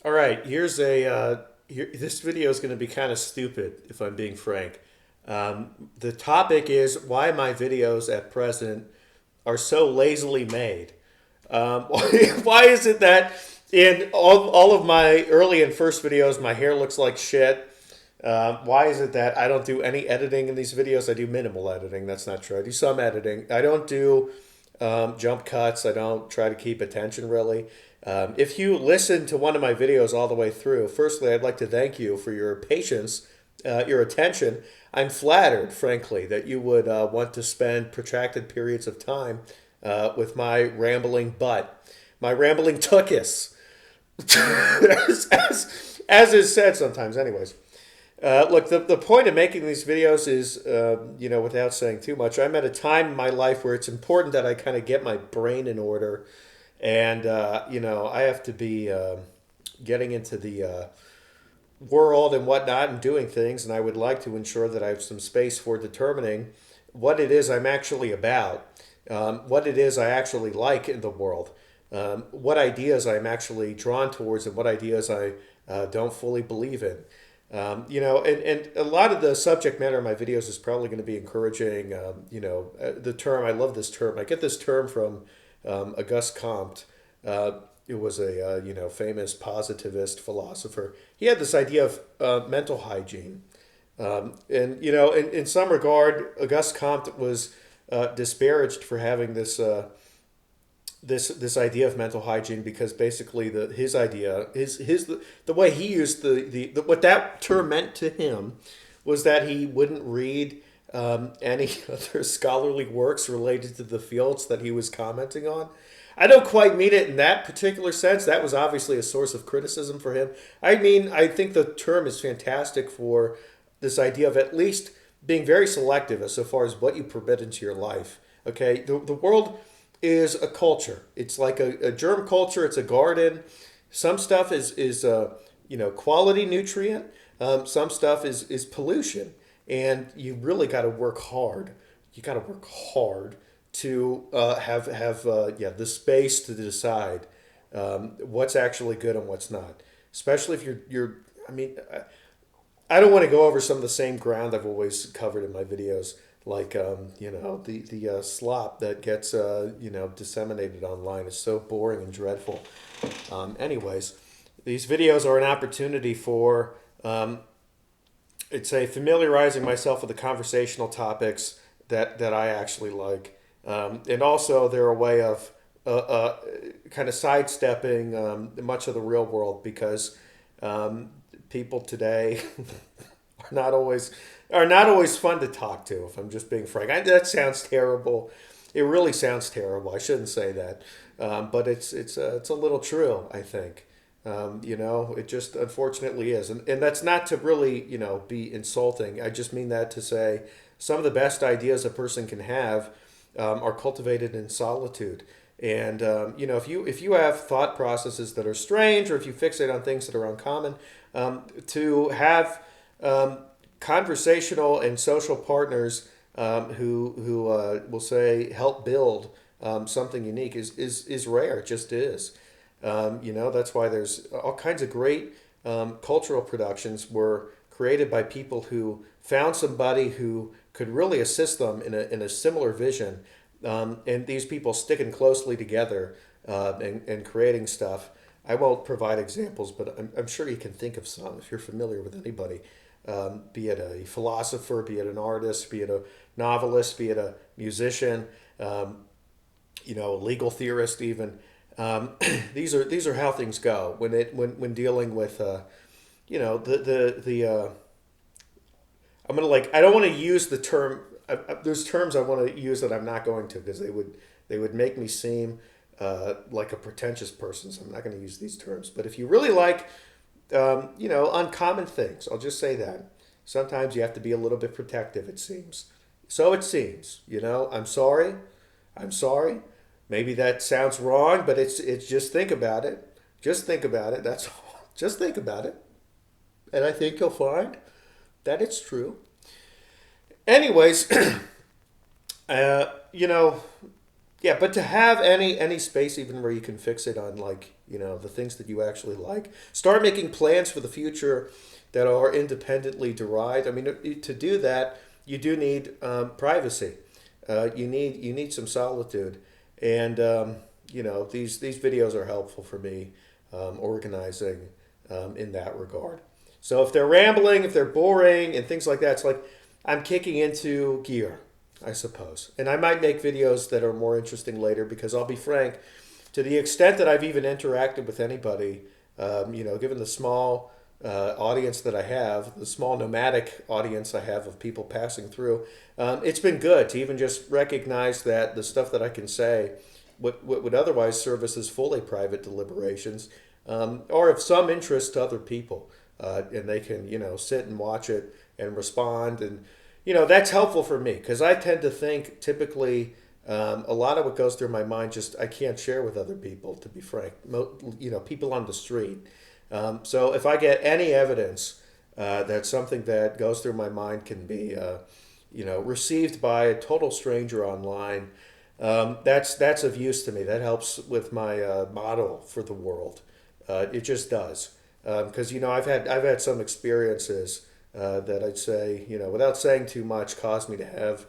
All right, this video is going to be kind of stupid if I'm being frank. The topic is why my videos at present are so lazily made. Why is it that in all of my early and first videos, my hair looks like shit? Why is it that I don't do any editing in these videos? I do minimal editing. That's not true. I do some editing. I don't do jump cuts. I don't try to keep attention really. If you listen to one of my videos all the way through, firstly, I'd like to thank you for your patience, your attention. I'm flattered, frankly, that you would want to spend protracted periods of time with my rambling butt, my rambling tuchus, as is said sometimes, anyways. Look, the point of making these videos is, without saying too much, I'm at a time in my life where it's important that I kind of get my brain in order. And, I have to be getting into the world and whatnot and doing things. And I would like to ensure that I have some space for determining what it is I'm actually about, what it is I actually like in the world, what ideas I'm actually drawn towards, and what ideas I don't fully believe in. And a lot of the subject matter of my videos is probably going to be encouraging, the term, I love this term. I get this term from Auguste Comte. It was a, famous positivist philosopher. He had this idea of mental hygiene. In some regard, Auguste Comte was disparaged for having this idea of mental hygiene because basically his idea the way he used the what that term meant to him was that he wouldn't read any other scholarly works related to the fields that he was commenting on. I don't quite mean it in that particular sense. That was obviously a source of criticism for him. I mean, I think the term is fantastic for this idea of at least being very selective as so far as what you permit into your life. Okay, the world is a culture. It's like a germ culture. It's a garden. Some stuff is quality nutrient. Some stuff is pollution, and you really got to work hard. You got to work hard to have the space to decide what's actually good and what's not. Especially if you're. I mean, I don't want to go over some of the same ground I've always covered in my videos, like the slop that gets disseminated online is so boring and dreadful. Anyways, these videos are an opportunity for familiarizing myself with the conversational topics that I actually like, and also they're a way of kind of sidestepping much of the real world because people today are not always fun to talk to. If I'm just being frank, that sounds terrible. It really sounds terrible. I shouldn't say that, but it's a little true. I think it just unfortunately is, and that's not to really be insulting. I just mean that to say some of the best ideas a person can have are cultivated in solitude. And if you have thought processes that are strange, or if you fixate on things that are uncommon, to have conversational and social partners who will say help build something unique is rare. It just is. That's why there's all kinds of great cultural productions were created by people who found somebody who could really assist them in a similar vision. And these people sticking closely together and creating stuff. I won't provide examples, but I'm sure you can think of some if you're familiar with anybody, be it a philosopher, be it an artist, be it a novelist, be it a musician, a legal theorist, even. These are how things go when dealing with I'm gonna I don't want to use the term. There's terms I want to use that I'm not going to because they would make me seem like a pretentious person. So I'm not going to use these terms. But if you really like, uncommon things, I'll just say that. Sometimes you have to be a little bit protective. It seems. So it seems. I'm sorry. I'm sorry. Maybe that sounds wrong, but it's just think about it. Just think about it. That's all. Just think about it, and I think you'll find that it's true. Anyways, uh, you know, Yeah, but to have any space even where you can fix it on, like, the things that you actually like, start making plans for the future that are independently derived. I mean, to do that, you do need privacy. You need some solitude, and these videos are helpful for me organizing in that regard. So if they're rambling, if they're boring, and things like that, it's like I'm kicking into gear, I suppose. And I might make videos that are more interesting later, because I'll be frank, to the extent that I've even interacted with anybody, given the small audience that I have, the small nomadic audience I have of people passing through, it's been good to even just recognize that the stuff that I can say, what would otherwise serve as fully private deliberations, are of some interest to other people. And they can, sit and watch it and respond. And, that's helpful for me, because I tend to think typically a lot of what goes through my mind just I can't share with other people, to be frank. People on the street. So if I get any evidence that something that goes through my mind can be, received by a total stranger online, that's of use to me. That helps with my model for the world. It just does, because I've had some experiences that I'd say, without saying too much, caused me to have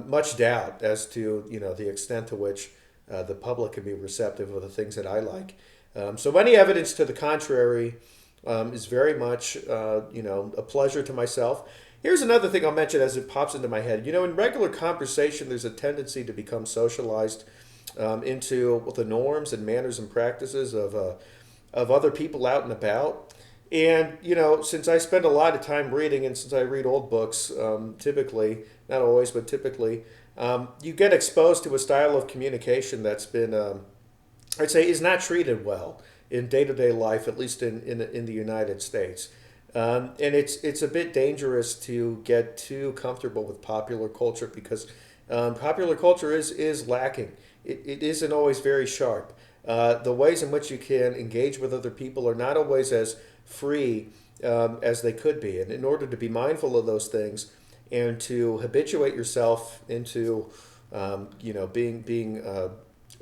much doubt as to the extent to which the public can be receptive of the things that I like. So any evidence to the contrary is very much a pleasure to myself. Here's another thing I'll mention as it pops into my head. In regular conversation, there's a tendency to become socialized into the norms and manners and practices of other people out and about. And, since I spend a lot of time reading, and since I read old books, typically, not always, but typically, you get exposed to a style of communication that's been, I'd say, is not treated well in day-to-day life, at least in the United States. And it's a bit dangerous to get too comfortable with popular culture, because popular culture is lacking. It isn't always very sharp. The ways in which you can engage with other people are not always as free as they could be. And in order to be mindful of those things and to habituate yourself into, being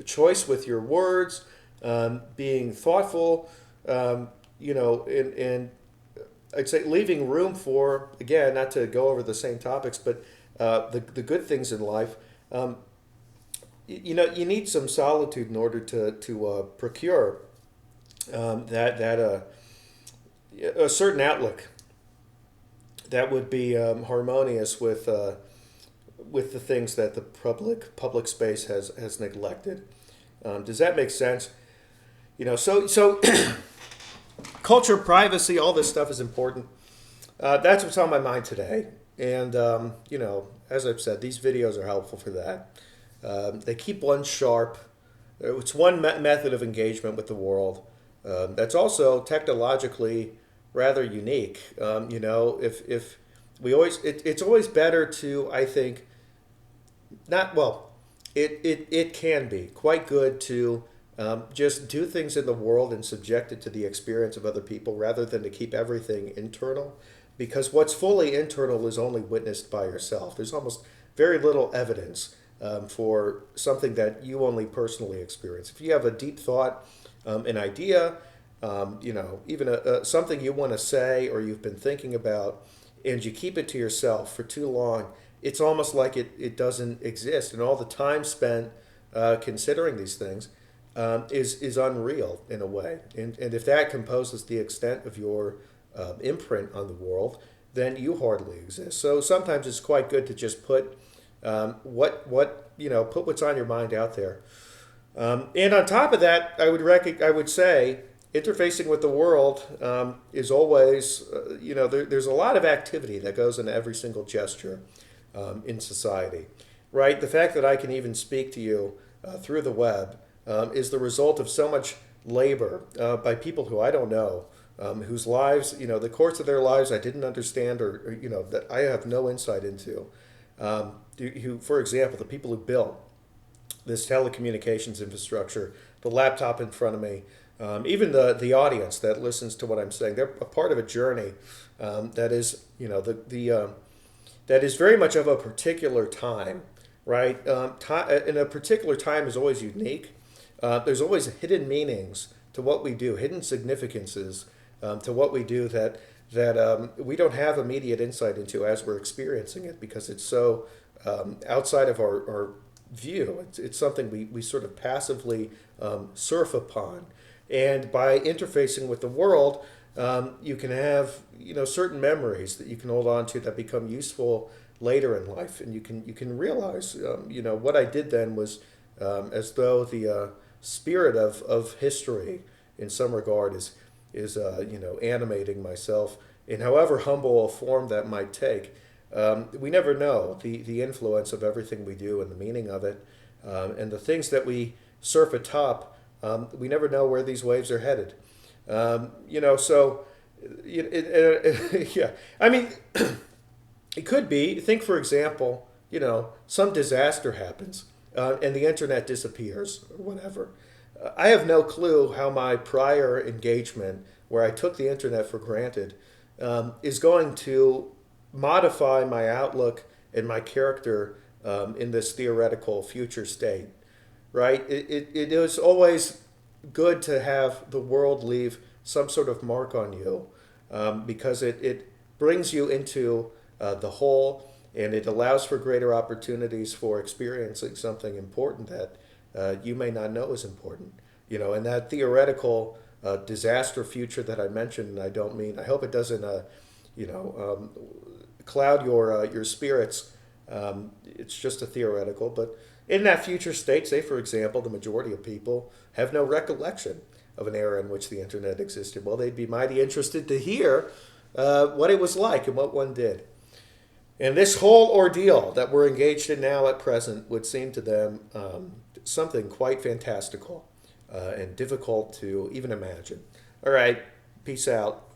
choice with your words, being thoughtful, and I'd say leaving room for, again, not to go over the same topics, but the good things in life. You need some solitude in order to procure that a certain outlook that would be harmonious with the things that the public space has neglected. Does that make sense? So culture, privacy, all this stuff is important. That's what's on my mind today. And, as I've said, these videos are helpful for that. They keep one sharp. It's one method of engagement with the world that's also technologically rather unique. If we always, it's always better to, I think, not, well, it can be quite good to just do things in the world and subject it to the experience of other people, rather than to keep everything internal. Because what's fully internal is only witnessed by yourself. There's almost very little evidence for something that you only personally experience. If you have a deep thought, an idea, even something you want to say or you've been thinking about, and you keep it to yourself for too long, it's almost like it doesn't exist. And all the time spent considering these things is unreal in a way. And if that composes the extent of your imprint on the world, then you hardly exist. So sometimes it's quite good to just put put what's on your mind out there. And on top of that, I would say interfacing with the world is always, there's a lot of activity that goes into every single gesture in society, right? The fact that I can even speak to you through the web is the result of so much labor by people who I don't know, whose lives, the course of their lives I didn't understand, or that I have no insight into. Who, for example, the people who built this telecommunications infrastructure, the laptop in front of me, even the audience that listens to what I'm saying, they're a part of a journey that is, that is very much of a particular time right? In a particular time is always unique. There's always hidden meanings to what we do, hidden significances to what we do that we don't have immediate insight into as we're experiencing it because it's so outside of our view. It's something we sort of passively surf upon. And by interfacing with the world, you can have certain memories that you can hold on to that become useful later in life, and you can realize what I did then was as though the spirit of history in some regard is animating myself in however humble a form that might take. We never know the influence of everything we do and the meaning of it, and the things that we surf atop. We never know where these waves are headed. So yeah. I mean, it could be. Think, for example, some disaster happens and the internet disappears or whatever. I have no clue how my prior engagement, where I took the internet for granted, is going to modify my outlook and my character in this theoretical future state, right? It is always good to have the world leave some sort of mark on you because it brings you into the whole, and it allows for greater opportunities for experiencing something important that you may not know is important. And that theoretical disaster future that I mentioned, and I hope it doesn't, cloud your spirits. It's just a theoretical, but in that future state, say for example, the majority of people have no recollection of an era in which the internet existed. Well, they'd be mighty interested to hear what it was like and what one did. And this whole ordeal that we're engaged in now at present would seem to them something quite fantastical and difficult to even imagine. All right, peace out.